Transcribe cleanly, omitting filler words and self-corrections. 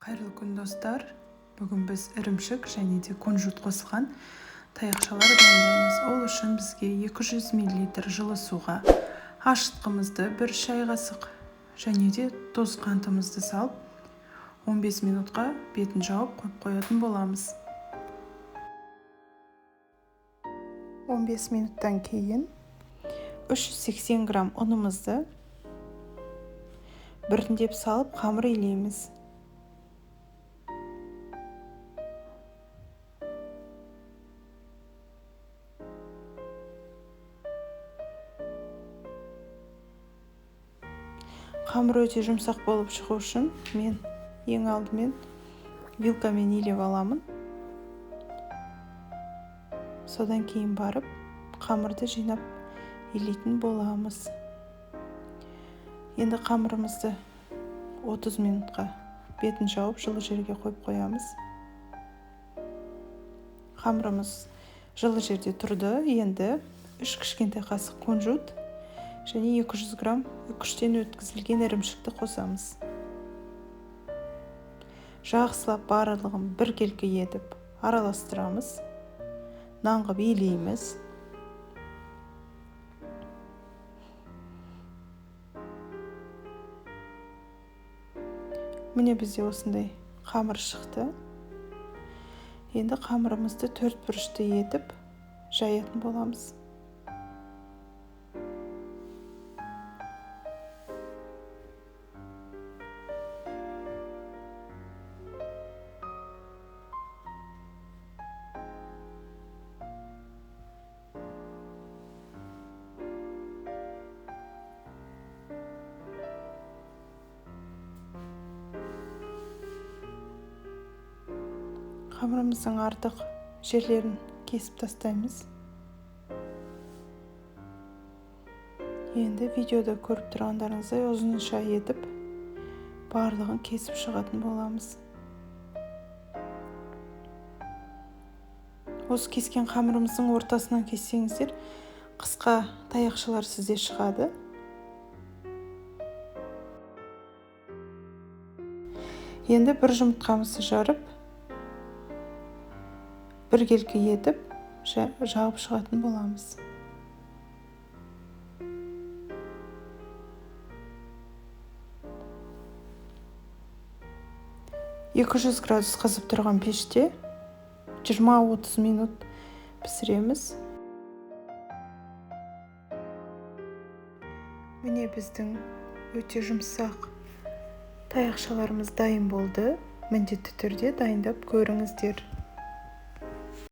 Қайырлы күн достар. Бүгін біз ірімшік және де кунжут қосылған таяқшалар дайындаймыз. Ол үшін бізге 200 мл жылы суға ашытқымызды 1 шай қасық және де тұз қантымызды салып 15 минутқа бетін жауып қойып қоятын боламыз. 15 минуттан кейін 380 грамм ұнымызды біртіндеп салып қамыр илейміз. Қамыр өте жұмсақ болып шығу үшін мен ең алдымен вилкамен илеп аламын. Содан кейін барып қамырды жинап илейтін боламыз. Енді қамырымызды 30 минутқа бетін жауып жылы жерге қойып қоямыз. Қамырымыз жылы жерде тұрды. Енді 3 кішкентай қасық кунжут және 200 грамм үкіштен өткізілген ірімшікті қосамыз. Жақсылап барлығын біркелкі етіп араластырамыз. Нан қылып илейміз. Міне бізде осындай қамыр шықты. Енді қамырымызды 4 бұрышты етіп жаятын боламыз. Қамырымыздың артық жерлерін кесіп тастаймыз. Енді видеода көріп тұрғандарыңыздай ұзынша етіп барлығын кесіп шығатын боламыз. Осы кескен қамырымыздың ортасынан кессеңіздер, қысқа таяқшалар сізде шығады. Енді бір жұмыртқамызды жарып, біркелкі етіп жағып шығатын боламыз. «200 градус қызып тұрған пеште 20-30 минут пісіреміз. Міне біздің өте жұмсақ таяқшаларымыз дайын болды. Міндетті түрде дайындап көріңіздер.